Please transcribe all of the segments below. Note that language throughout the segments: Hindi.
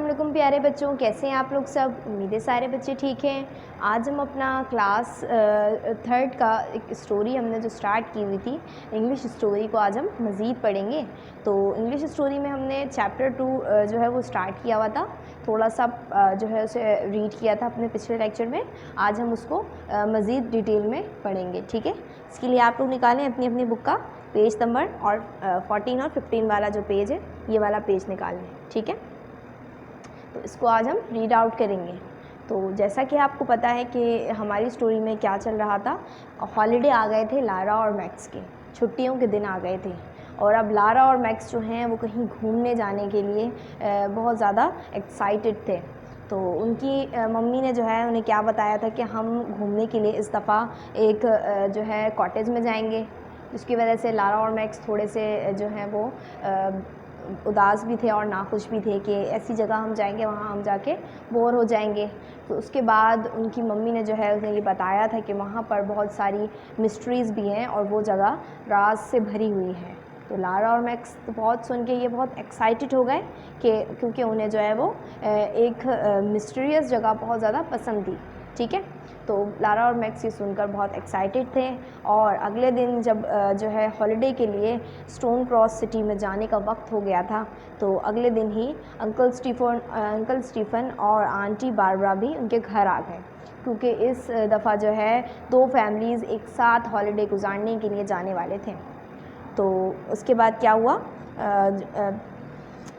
वालेकुम प्यारे बच्चों, कैसे हैं आप लोग सब। उम्मीद है सारे बच्चे ठीक हैं। आज हम अपना क्लास थर्ड का एक स्टोरी हमने जो स्टार्ट की हुई थी, इंग्लिश स्टोरी को आज हम मज़ीद पढ़ेंगे। तो इंग्लिश स्टोरी में हमने चैप्टर 2 जो है वो स्टार्ट किया हुआ था, थोड़ा सा जो है उसे रीड किया था अपने पिछले लेक्चर में। आज हम उसको मज़ीद डिटेल में पढ़ेंगे, ठीक है। इसके लिए आप लोग निकालें अपनी अपनी बुक का पेज नंबर और 14 और 15 वाला जो पेज है, ये वाला पेज निकाल लें, ठीक है। तो इसको आज हम रीड आउट करेंगे। तो जैसा कि आपको पता है कि हमारी स्टोरी में क्या चल रहा था, हॉलीडे आ गए थे लारा और मैक्स के, छुट्टियों के दिन आ गए थे। और अब लारा और मैक्स जो हैं वो कहीं घूमने जाने के लिए बहुत ज़्यादा एक्साइटेड थे। तो उनकी मम्मी ने जो है उन्हें क्या बताया था कि हम घूमने के लिए इस दफ़ा एक जो है कॉटेज में जाएंगे, जिसकी वजह से लारा और मैक्स थोड़े से जो हैं वो उदास भी थे और नाखुश भी थे कि ऐसी जगह हम जाएंगे, वहाँ हम जाके बोर हो जाएंगे। तो उसके बाद उनकी मम्मी ने जो है उन्हें ये बताया था कि वहाँ पर बहुत सारी मिस्ट्रीज़ भी हैं और वो जगह राज से भरी हुई है। तो लारा और मैक्स तो बहुत सुन के ये बहुत एक्साइटेड हो गए कि क्योंकि उन्हें जो है वो एक मिस्टीरियस जगह बहुत ज़्यादा पसंद थी, ठीक है। तो लारा और मैक्स ये सुनकर बहुत एक्साइटेड थे। और अगले दिन जब जो है हॉलिडे के लिए स्टोन क्रॉस सिटी में जाने का वक्त हो गया था, तो अगले दिन ही अंकल स्टीफन और आंटी बारबरा भी उनके घर आ गए, क्योंकि इस दफ़ा जो है दो फैमिलीज़ एक साथ हॉलिडे गुजारने के लिए जाने वाले थे। तो उसके बाद क्या हुआ,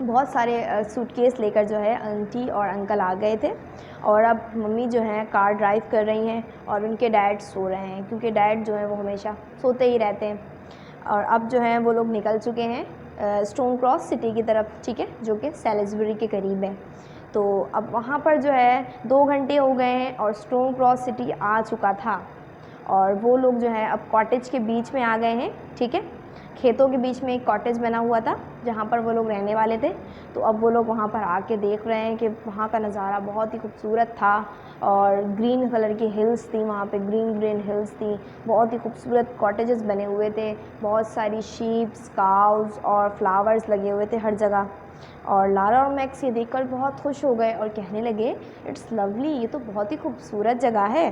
बहुत सारे सूटकेस लेकर जो है आंटी और अंकल आ गए थे। और अब मम्मी जो है कार ड्राइव कर रही हैं और उनके डैड सो रहे हैं, क्योंकि डैड जो है वो हमेशा सोते ही रहते हैं। और अब जो है वो लोग निकल चुके हैं स्टोन क्रॉस सिटी की तरफ, ठीक है, जो कि सैलिसबरी के करीब है। तो अब वहाँ पर जो है 2 घंटे हो गए हैं और स्टोन क्रॉस सिटी आ चुका था। और वो लोग जो है अब कॉटेज के बीच में आ गए हैं, ठीक है। खेतों के बीच में एक कॉटेज बना हुआ था जहाँ पर वो लोग रहने वाले थे। तो अब वो लोग वहाँ पर आके देख रहे हैं कि वहाँ का नज़ारा बहुत ही खूबसूरत था और ग्रीन कलर की हिल्स थी, वहाँ पे ग्रीन हिल्स थी, बहुत ही खूबसूरत कॉटेजेस बने हुए थे, बहुत सारी शीप्स, काउज़ और फ्लावर्स लगे हुए थे हर जगह। और लारा और मैक्स ये देखकर बहुत खुश हो गए और कहने लगे, इट्स लवली, ये तो बहुत ही खूबसूरत जगह है।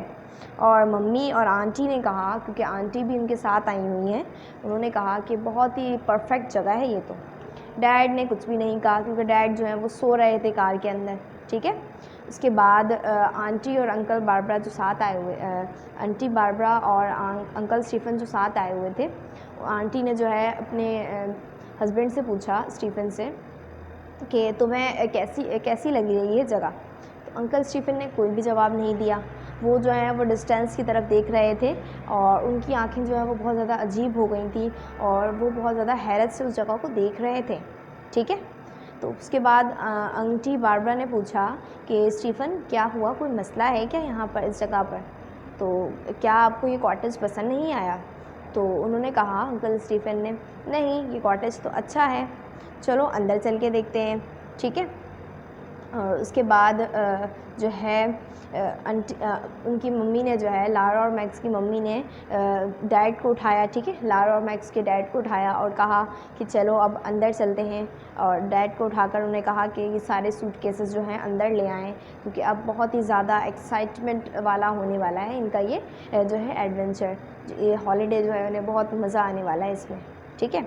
और मम्मी और आंटी ने कहा, क्योंकि आंटी भी उनके साथ आई हुई हैं, उन्होंने कहा कि बहुत ही परफेक्ट जगह है ये तो। डैड ने कुछ भी नहीं कहा, क्योंकि डैड जो है वो सो रहे थे कार के अंदर, ठीक है। उसके बाद आंटी और अंकल बारबरा जो साथ आए हुए आंटी बारबरा और अंकल स्टीफन जो साथ आए हुए थे, आंटी ने जो है अपने हस्बैंड से पूछा, स्टीफन से, कि तुम्हें कैसी लगी ये जगह। तो अंकल स्टीफन ने कोई भी जवाब नहीं दिया। वो जो है वो डिस्टेंस की तरफ देख रहे थे और उनकी आंखें जो है वो बहुत ज़्यादा अजीब हो गई थी और वो बहुत ज़्यादा हैरत से उस जगह को देख रहे थे, ठीक है। तो उसके बाद आंटी बारबरा ने पूछा कि स्टीफन, क्या हुआ, कोई मसला है क्या यहाँ पर इस जगह पर? तो क्या आपको ये कॉटेज पसंद नहीं आया? तो उन्होंने कहा, अंकल स्टीफन ने, नहीं, ये कॉटेज तो अच्छा है, चलो अंदर चल के देखते हैं, ठीक है। और उसके बाद जो है उनकी मम्मी ने जो है, लारा और मैक्स की मम्मी ने डैड को उठाया, ठीक है, लारा और मैक्स के डैड को उठाया और कहा कि चलो अब अंदर चलते हैं। और डैड को उठाकर उन्होंने कहा कि ये सारे सूटकेसेस जो हैं अंदर ले आएँ, क्योंकि अब बहुत ही ज़्यादा एक्साइटमेंट वाला होने वाला है इनका ये जो है एडवेंचर, ये हॉलीडे जो है उन्हें बहुत मज़ा आने वाला है इसमें, ठीक है।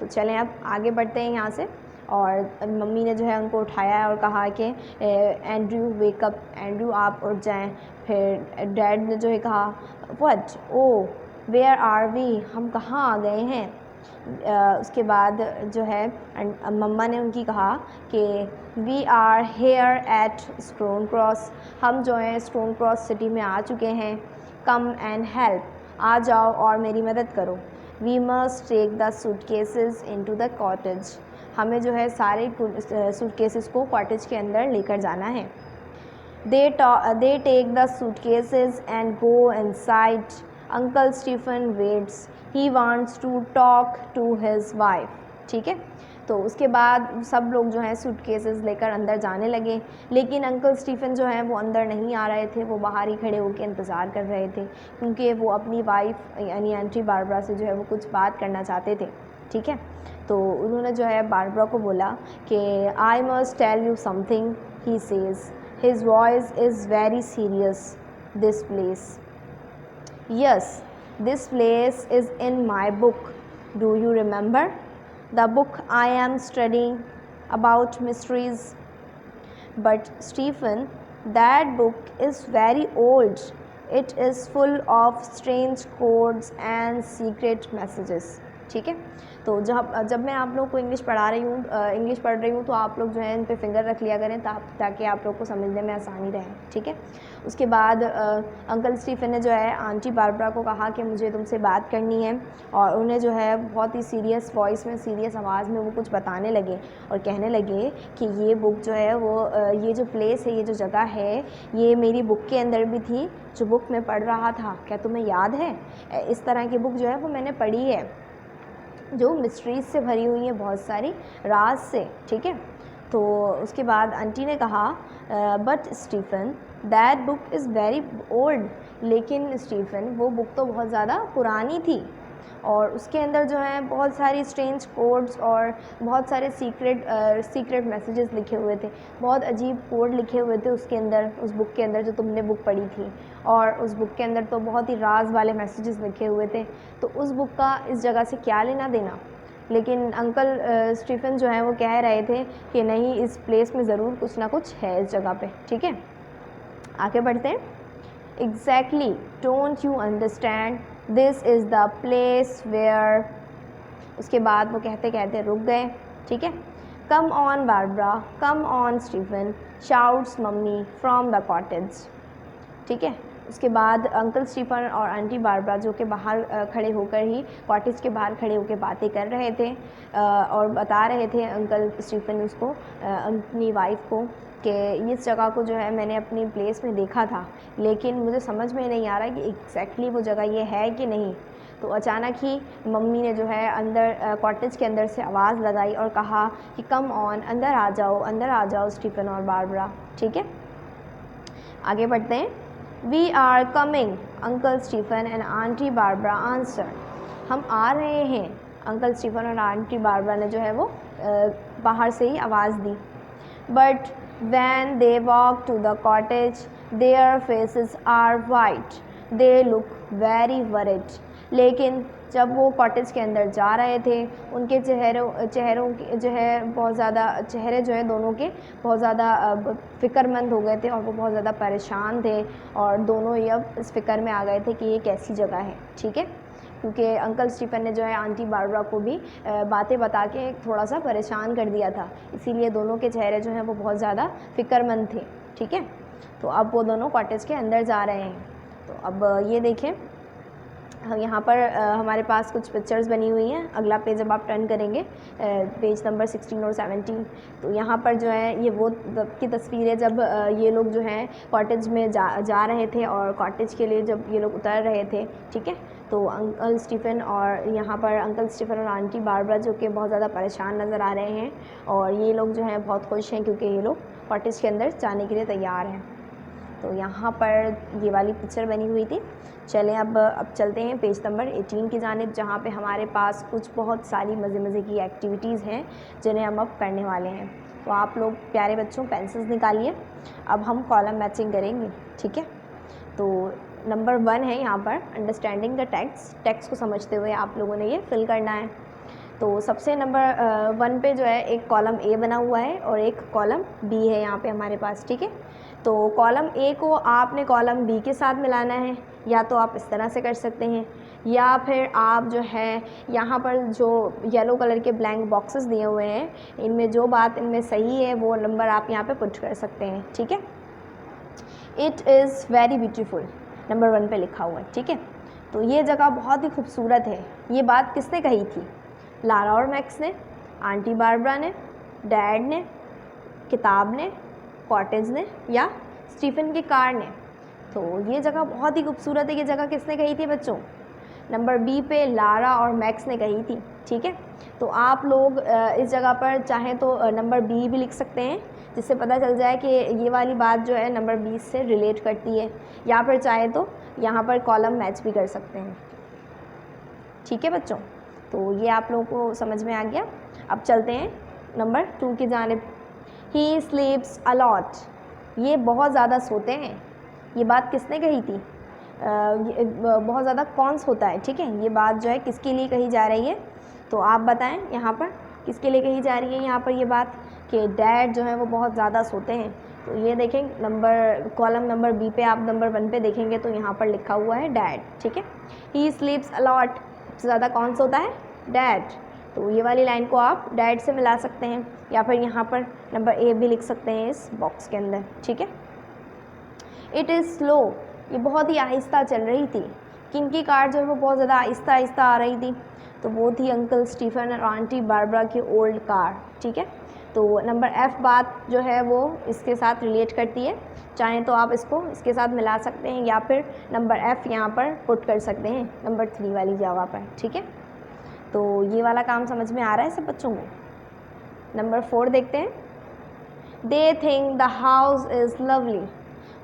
तो चलें अब आगे बढ़ते हैं यहाँ से। और मम्मी ने जो है उनको उठाया और कहा कि एंड्रयू वेकअप, एंड्रयू आप उठ जाएं। फिर डैड ने जो है कहा, what, oh where are we, हम कहाँ आ गए हैं। उसके बाद जो है मम्मा ने उनकी कहा कि we are here at Stone Cross, हम जो है स्टोन क्रॉस सिटी में आ चुके हैं। कम एंड हेल्प, आ जाओ और मेरी मदद करो। We must take the suitcases into the cottage, हमें जो है सारे सूटकेसेस को कॉटेज के अंदर लेकर जाना है। They take the suitcases and go inside, uncle Stephen waits, he wants to talk to his wife, ठीक है। तो उसके बाद सब लोग जो हैं सूटकेसेस लेकर अंदर जाने लगे, लेकिन अंकल स्टीफन जो हैं वो अंदर नहीं आ रहे थे, वो बाहर ही खड़े होकर इंतज़ार कर रहे थे, क्योंकि वो अपनी वाइफ यानी आंटी बारबरा से जो है वो कुछ बात करना चाहते थे, ठीक है। तो उन्होंने जो है बारबरा को बोला कि I must tell you something, he says. His voice is very serious. This place. Yes, this place is in my book. Do you remember? The book I am studying about mysteries. But Stephen, that book is very old. It is full of strange codes and secret messages. ठीक है, तो जब मैं आप लोग को इंग्लिश पढ़ा रही हूँ, इंग्लिश पढ़ रही हूँ, तो आप लोग जो है इन पे फिंगर रख लिया करें ताकि आप लोग को समझने में आसानी रहे. ठीक है. उसके बाद अंकल स्टीफन ने जो है आंटी बारबरा को कहा कि मुझे तुमसे बात करनी है, और उन्हें जो है बहुत ही सीरियस वॉइस में, सीरियस आवाज़ में वो कुछ बताने लगे और कहने लगे कि ये बुक जो है वो ये जो प्लेस है, ये जो जगह है, ये मेरी बुक के अंदर भी थी जो बुक मैं पढ़ रहा था. क्या तुम्हें याद है? इस तरह की बुक जो है वो मैंने पढ़ी है, जो मिस्ट्रीज से भरी हुई है, बहुत सारी राज से. ठीक है. तो उसके बाद आंटी ने कहा but Stephen that book is very old. लेकिन स्टीफन, वो बुक तो बहुत ज़्यादा पुरानी थी, और उसके अंदर जो है बहुत सारी स्ट्रेंज कोड्स और बहुत सारे सीक्रेट मैसेजेस लिखे हुए थे. बहुत अजीब कोड लिखे हुए थे उसके अंदर, उस बुक के अंदर जो तुमने बुक पढ़ी थी. और उस बुक के अंदर तो बहुत ही राज वाले मैसेजेस लिखे हुए थे. तो उस बुक का इस जगह से क्या लेना देना? लेकिन अंकल स्टीफन जो है वो कह रहे थे कि नहीं, इस प्लेस में ज़रूर कुछ ना कुछ है इस जगह पे. ठीक है, आगे बढ़ते हैं. Exactly, don't you understand, this is the place where. उसके बाद वो कहते कहते रुक गए. ठीक है. Come on Barbara, come on Stephen, shouts mummy from the cottage. ठीक है. उसके बाद अंकल स्टीफन और आंटी बारबरा जो कि बाहर खड़े होकर ही, कॉटेज के बाहर खड़े होकर बातें कर रहे थे और बता रहे थे अंकल स्टीफन उसको, अपनी वाइफ को, कि इस जगह को जो है मैंने अपनी प्लेस में देखा था, लेकिन मुझे समझ में नहीं आ रहा कि एग्जैक्टली वो जगह ये है कि नहीं. तो अचानक ही मम्मी ने जो है अंदर कॉटेज के अंदर से आवाज़ लगाई और कहा कि कम ऑन, अंदर आ जाओ, अंदर आ जाओ स्टीफन और बारबरा. ठीक है. आगे बढ़ते हैं. We are coming, uncle Stephen and aunty Barbara answer. हम आ रहे हैं, अंकल स्टीफन और आंटी बारबरा ने जो है वो बाहर से ही आवाज़ दी. But when they walk to the cottage, their faces are white. They look very worried. लेकिन जब वो कॉटेज के अंदर जा रहे थे, उनके चेहरों के जो है बहुत ज़्यादा, चेहरे जो है दोनों के बहुत ज़्यादा फ़िक्रमंद हो गए थे, और वो बहुत ज़्यादा परेशान थे, और दोनों ही अब इस फ़िक्र में आ गए थे कि ये कैसी जगह है. ठीक है. क्योंकि अंकल स्टीफन ने जो है आंटी बारबरा को भी बातें बता के थोड़ा सा परेशान कर दिया था, इसीलिए दोनों के चेहरे जो हैं वो बहुत ज़्यादा फ़िक्रमंद थे. ठीक है. तो अब वो दोनों कॉटेज के अंदर जा रहे हैं. तो अब ये देखें, यहाँ पर हमारे पास कुछ पिक्चर्स बनी हुई हैं. अगला पेज जब आप टर्न करेंगे, पेज नंबर 16 और 17, तो यहाँ पर जो है ये वो की तस्वीर है जब ये लोग जो हैं कॉटेज में जा रहे थे, और कॉटेज के लिए जब ये लोग उतर रहे थे. ठीक है. तो अंकल स्टीफन और यहाँ पर अंकल स्टीफन और आंटी बारबरा जो कि बहुत ज़्यादा परेशान नज़र आ रहे हैं, और ये लोग जो हैं बहुत खुश हैं क्योंकि ये लोग कॉटेज के अंदर जाने के लिए तैयार हैं. तो यहाँ पर ये वाली पिक्चर बनी हुई थी. चलें अब चलते हैं पेज नंबर 18 की जानिब, जहाँ पे हमारे पास कुछ बहुत सारी मज़े की एक्टिविटीज़ हैं जिन्हें हम अब करने वाले हैं. तो आप लोग प्यारे बच्चों पेंसिल्स निकालिए. अब हम कॉलम मैचिंग करेंगे. ठीक है. तो नंबर 1 है यहाँ पर अंडरस्टैंडिंग द टेक्स्ट को समझते हुए आप लोगों ने ये फिल करना है. तो सबसे नंबर 1 पे जो है एक कॉलम ए बना हुआ है और एक कॉलम बी है यहाँ पे हमारे पास. ठीक है. तो कॉलम ए को आपने कॉलम बी के साथ मिलाना है, या तो आप इस तरह से कर सकते हैं, या फिर आप जो है यहाँ पर जो येलो कलर के ब्लैंक बॉक्सेस दिए हुए हैं, इनमें जो बात इनमें सही है वो नंबर आप यहाँ पे पुट कर सकते हैं. ठीक है. It is very beautiful number 1 पे लिखा हुआ है. ठीक है. तो ये जगह बहुत ही खूबसूरत है. ये बात किसने कही थी? लारा और मैक्स ने, आंटी बारबरा ने, डैड ने, किताब ने, कॉटेज ने, या स्टीफन की कार ने? तो ये जगह बहुत ही खूबसूरत है. ये जगह किसने कही थी बच्चों? नंबर बी पे लारा और मैक्स ने कही थी. ठीक है. तो आप लोग इस जगह पर चाहें तो नंबर बी भी लिख सकते हैं, जिससे पता चल जाए कि ये वाली बात जो है नंबर 20 से रिलेट करती है, या फिर चाहे तो यहाँ पर कॉलम मैच भी कर सकते हैं. ठीक है बच्चों. तो ये आप लोगों को समझ में आ गया. अब चलते हैं नंबर 2 की जानिब. ही स्लीप्स अलॉट, ये बहुत ज़्यादा सोते हैं। ये बात किसने कही थी? बहुत ज़्यादा कौन सोता है, ठीक है। ये बात जो है किसके लिए कही जा रही है, तो आप बताएं यहाँ पर किसके लिए कही जा रही है यहाँ पर ये बात, कि डैड जो है वो बहुत ज़्यादा सोते हैं। तो ये देखें कॉलम नंबर बी पे आप नंबर 1 पे देखेंगे तो यहाँ पर लिखा हुआ है डैड, ठीक है। ही स्लीप्स अलॉट, सबसे ज़्यादा कौन सोता है? डैड। तो ये वाली लाइन को आप डैड से मिला सकते हैं, या फिर यहाँ पर नंबर ए भी लिख सकते हैं इस बॉक्स के अंदर, ठीक है। इट इज़ स्लो, ये बहुत ही आहिस्ता चल रही थी। किनकी कार जो है वो बहुत ज़्यादा आहिस्ता आहिस्ता आ रही थी, तो वो थी अंकल स्टीफन और आंटी बारबरा की ओल्ड कार, ठीक है। तो नंबर एफ़ बात जो है वो इसके साथ रिलेट करती है, चाहें तो आप इसको इसके साथ मिला सकते हैं या फिर नंबर एफ़ यहाँ पर पुट कर सकते हैं नंबर 3 वाली जगह पर, ठीक है। तो ये वाला काम समझ में आ रहा है सब बच्चों को। नंबर 4 देखते हैं। They think the house is lovely,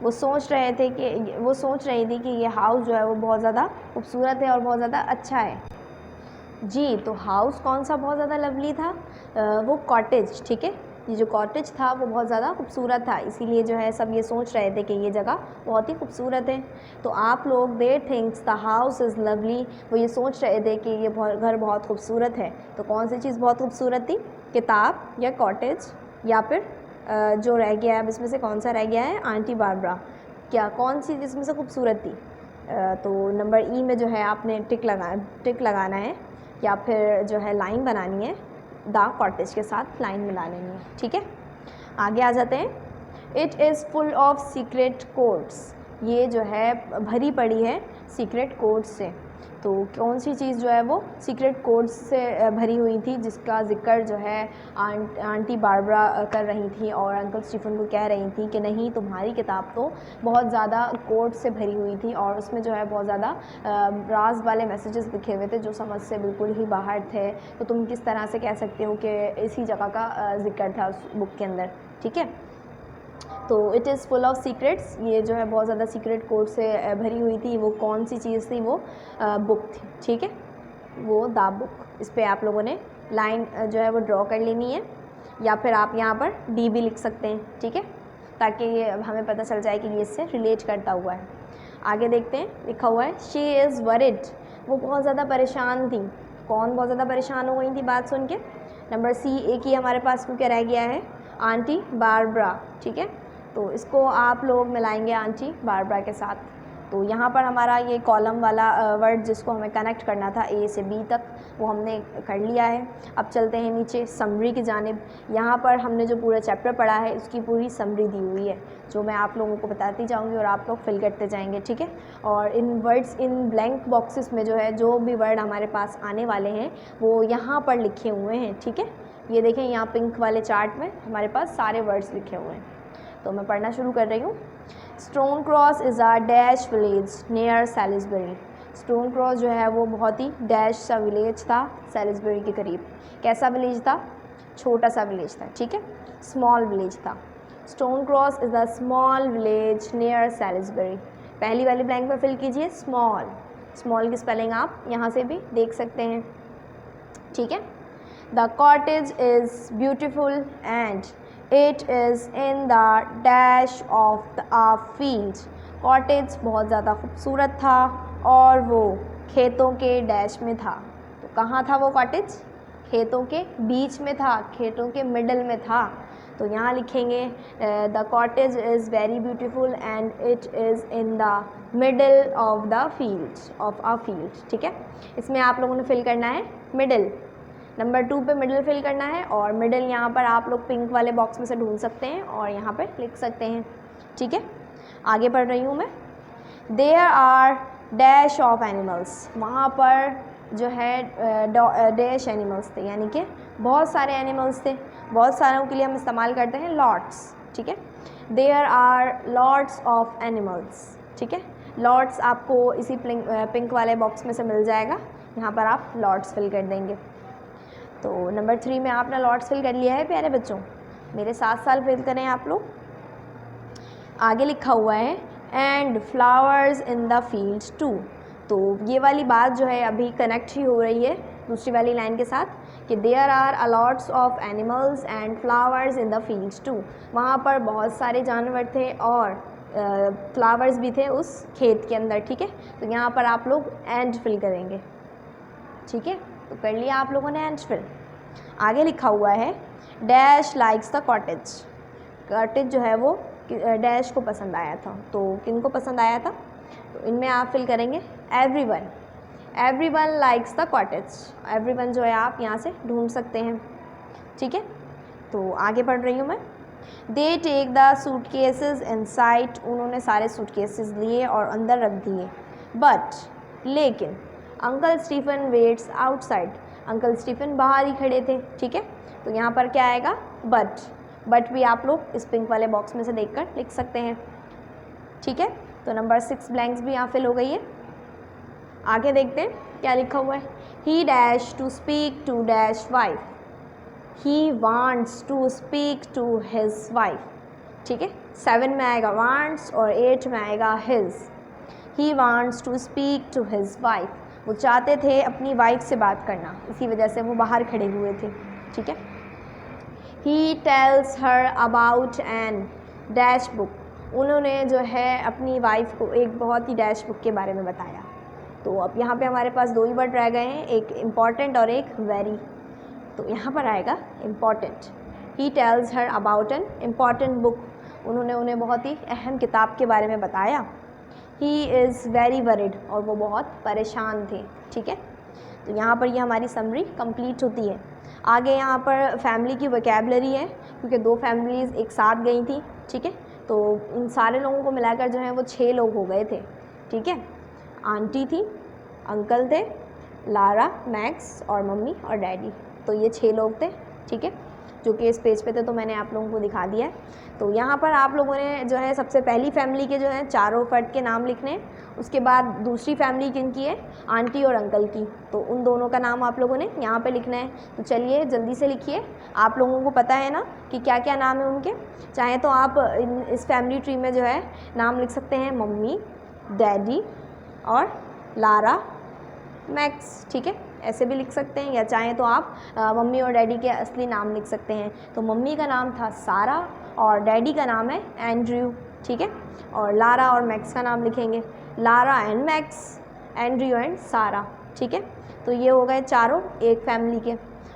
वो सोच रही थी कि ये हाउस जो है वो बहुत ज़्यादा खूबसूरत है और बहुत ज़्यादा अच्छा है। जी, तो हाउस कौन सा बहुत ज़्यादा लवली था? वो कॉटेज, ठीक है। ये जो कॉटेज था वो बहुत ज़्यादा खूबसूरत था, इसीलिए जो है सब ये सोच रहे थे कि ये जगह बहुत ही खूबसूरत है। तो आप लोग they thinks the house is lovely, वो ये सोच रहे थे कि ये घर बहुत खूबसूरत है। तो कौन सी चीज़ बहुत खूबसूरत थी? किताब या कॉटेज, या फिर जो रह गया है अब इसमें से कौन सा रह गया है? Aunty Barbara. क्या कौन सी इसमें से खूबसूरत थी? तो नंबर ई में जो है आपने टिक लगाना है, या फिर जो है लाइन बनानी है, द कॉटेज के साथ लाइन मिला लेनी है, ठीक है। आगे आ जाते हैं। It is full of secret codes, ये जो है भरी पड़ी है सीक्रेट कोड्स से। तो कौन सी चीज़ जो है वो सीक्रेट कोड्स से भरी हुई थी, जिसका जिक्र जो है आंटी बारबरा कर रही थी और अंकल स्टीफन को कह रही थी कि नहीं, तुम्हारी किताब तो बहुत ज़्यादा कोड से भरी हुई थी और उसमें जो है बहुत ज़्यादा राज वाले मैसेजेस लिखे हुए थे जो समझ से बिल्कुल ही बाहर थे। तो तुम किस तरह से कह सकते हो कि इसी जगह का जिक्र था उस बुक के अंदर, ठीक है। तो it is full of secrets, ये जो है बहुत ज़्यादा सीक्रेट कोड से भरी हुई थी। वो कौन सी चीज़ थी? वो बुक थी, ठीक है, वो द बुक। इस पर आप लोगों ने लाइन जो है वो ड्रॉ कर लेनी है, या फिर आप यहाँ पर डी भी लिख सकते हैं, ठीक है, ताकि ये हमें पता चल जाए कि ये इससे रिलेट करता हुआ है। आगे देखते हैं, लिखा हुआ है शी इज़ वरिड, वो बहुत ज़्यादा परेशान थी। कौन बहुत ज़्यादा परेशान हो गई थी बात सुन के? नंबर सी एक ही हमारे पास क्यों क्या रह गया है? आंटी बारबरा, ठीक है। तो इसको आप लोग मिलाएंगे आंटी बारबरा के साथ। तो यहाँ पर हमारा ये कॉलम वाला वर्ड जिसको हमें कनेक्ट करना था ए से बी तक, वो हमने कर लिया है। अब चलते हैं नीचे समरी की जानिब। यहाँ पर हमने जो पूरा चैप्टर पढ़ा है उसकी पूरी समरी दी हुई है, जो मैं आप लोगों को बताती जाऊँगी और आप लोग फिल करते जाएंगे, ठीक है। और इन वर्ड्स, इन ब्लैंक बॉक्सेस में जो है जो भी वर्ड हमारे पास आने वाले हैं वो यहाँ पर लिखे हुए हैं, ठीक है। ये देखें, यहाँ पिंक वाले चार्ट में हमारे पास सारे वर्ड्स लिखे हुए हैं। तो मैं पढ़ना शुरू कर रही हूँ। Stone Cross is a dash village near Salisbury. Stone Cross जो है वो बहुत ही डैश सा विलेज था सैलिसबरी के करीब। कैसा विलेज था? छोटा सा विलेज था, ठीक है, स्मॉल विलेज था। Stone Cross is a small village near Salisbury. पहली वाली ब्लैंक में फिल कीजिए स्मॉल। स्मॉल की स्पेलिंग आप यहाँ से भी देख सकते हैं, ठीक है। The cottage is beautiful and it is in the dash of a field. Cottage बहुत ज़्यादा खूबसूरत था और वो खेतों के डैश में था। तो कहाँ था वो कॉटेज? खेतों के बीच में था, खेतों के मिडल में था। तो यहाँ लिखेंगे the cottage is very beautiful and it is in the middle of the field of a field, ठीक है। इसमें आप लोगों ने फिल करना है मिडल। नंबर 2 पे मिडल फिल करना है, और मिडल यहाँ पर आप लोग पिंक वाले बॉक्स में से ढूंढ सकते हैं और यहाँ पर लिख सकते हैं, ठीक है। आगे बढ़ रही हूँ मैं। There are dash of animals, वहाँ पर जो है डैश एनिमल्स थे, यानी कि बहुत सारे एनिमल्स थे। बहुत सारों के लिए हम इस्तेमाल करते हैं लॉट्स, ठीक है। There are lots of animals, ठीक है। लॉट्स आपको इसी पिंक वाले बॉक्स में से मिल जाएगा, यहाँ पर आप लॉट्स फिल कर देंगे। तो नंबर 3 में आपने लॉट्स फिल कर लिया है प्यारे बच्चों, मेरे साथ साथ फिल करें आप लोग। आगे लिखा हुआ है and flowers in the fields too. तो ये वाली बात जो है अभी कनेक्ट ही हो रही है दूसरी वाली लाइन के साथ कि there are a lots of animals and flowers in the fields too, वहाँ पर बहुत सारे जानवर थे और फ्लावर्स भी थे उस खेत के अंदर। ठीक है, तो यहाँ पर आप लोग एंड फिल करेंगे। ठीक है, तो कर लिया आप लोगों ने एंड फिल। आगे लिखा हुआ है dash likes the cottage, cottage जो है वो डैश को पसंद आया था, तो किन को पसंद आया था, तो इनमें आप फिल करेंगे everyone, everyone likes the cottage, everyone जो है आप यहाँ से ढूंढ सकते हैं। ठीक है, तो आगे पढ़ रही हूँ मैं। They take the suitcases inside, उन्होंने सारे सूटकेसेस लिए और अंदर रख दिए। बट लेकिन uncle Stephen waits outside, uncle Stephen बाहर ही खड़े थे। ठीक है, तो यहाँ पर क्या आएगा बट भी आप लोग इस पिंक वाले बॉक्स में से देखकर लिख सकते हैं। ठीक है, तो नंबर 6 ब्लैंक्स भी यहाँ फिल हो गई है। आगे देखते हैं क्या लिखा हुआ है। He dash to speak to dash wife, he wants to speak to his wife. ठीक है, 7 में आएगा वांट्स और 8 में आएगा his. He wants to speak to his wife, वो चाहते थे अपनी वाइफ से बात करना, इसी वजह से वो बाहर खड़े हुए थे। ठीक है, he tells her about an dash book, उन्होंने जो है अपनी वाइफ को एक बहुत ही डैश बुक के बारे में बताया। तो अब यहाँ पे हमारे पास 2 ही वर्ड रह गए हैं, एक इम्पॉर्टेंट और एक वेरी। तो यहाँ पर आएगा important. He tells her about an important book, उन्होंने उन्हें बहुत ही अहम किताब के बारे में बताया। ही इज़ वेरी वरिड, और वो बहुत परेशान थे। ठीक है, तो यहाँ पर ये हमारी समरी कंप्लीट होती है। आगे यहाँ पर फैमिली की वोकैबुलरी है, क्योंकि 2 फैमिलीज़ एक साथ गई थी। ठीक है, तो इन सारे लोगों को मिलाकर जो है वो 6 लोग हो गए थे। ठीक है, आंटी थी, अंकल थे, लारा, मैक्स और मम्मी और डैडी, तो ये 6 लोग थे। ठीक है, जो कि इस पेज पे थे, तो मैंने आप लोगों को दिखा दिया है। तो यहाँ पर आप लोगों ने जो है सबसे पहली फैमिली के जो है चारों फर्द के नाम लिखने हैं। उसके बाद दूसरी फैमिली किनकी है, आंटी और अंकल की, तो उन दोनों का नाम आप लोगों ने यहाँ पे लिखना है। तो चलिए जल्दी से लिखिए, आप लोगों को पता है ना कि क्या क्या नाम है उनके। चाहे तो आप इस फैमिली ट्री में जो है नाम लिख सकते हैं मम्मी, डैडी और लारा, मैक्स। ठीक है, ऐसे भी लिख सकते हैं, या चाहें तो आप मम्मी और डैडी के असली नाम लिख सकते हैं। तो मम्मी का नाम था सारा और डैडी का नाम है एंड्रयू। ठीक है, और लारा और मैक्स का नाम लिखेंगे Lara and max, Andrew and सारा। ठीक है, तो ये हो गए चारों एक फैमिली के।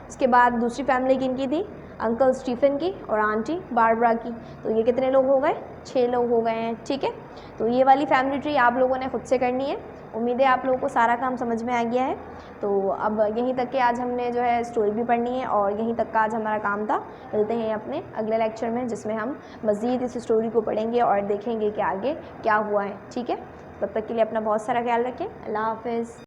उसके बाद दूसरी फैमिली किनकी थी, अंकल स्टीफन की और आंटी बारबरा की। तो ये कितने लोग हो गए, 6 लोग हो गए हैं। ठीक है, तो ये वाली फैमिली ट्री आप लोगों ने खुद से करनी है। उम्मीद है आप लोगों को सारा काम समझ में आ गया है। तो अब यहीं तक के आज हमने जो है स्टोरी भी पढ़नी है और यहीं तक का आज हमारा काम था। मिलते हैं अपने अगले लेक्चर में, जिसमें हम मज़ीद इस स्टोरी को पढ़ेंगे और देखेंगे कि आगे क्या हुआ है। ठीक है, तब तक के लिए अपना बहुत सारा ख्याल रखें। अल्लाह हाफ़िज़।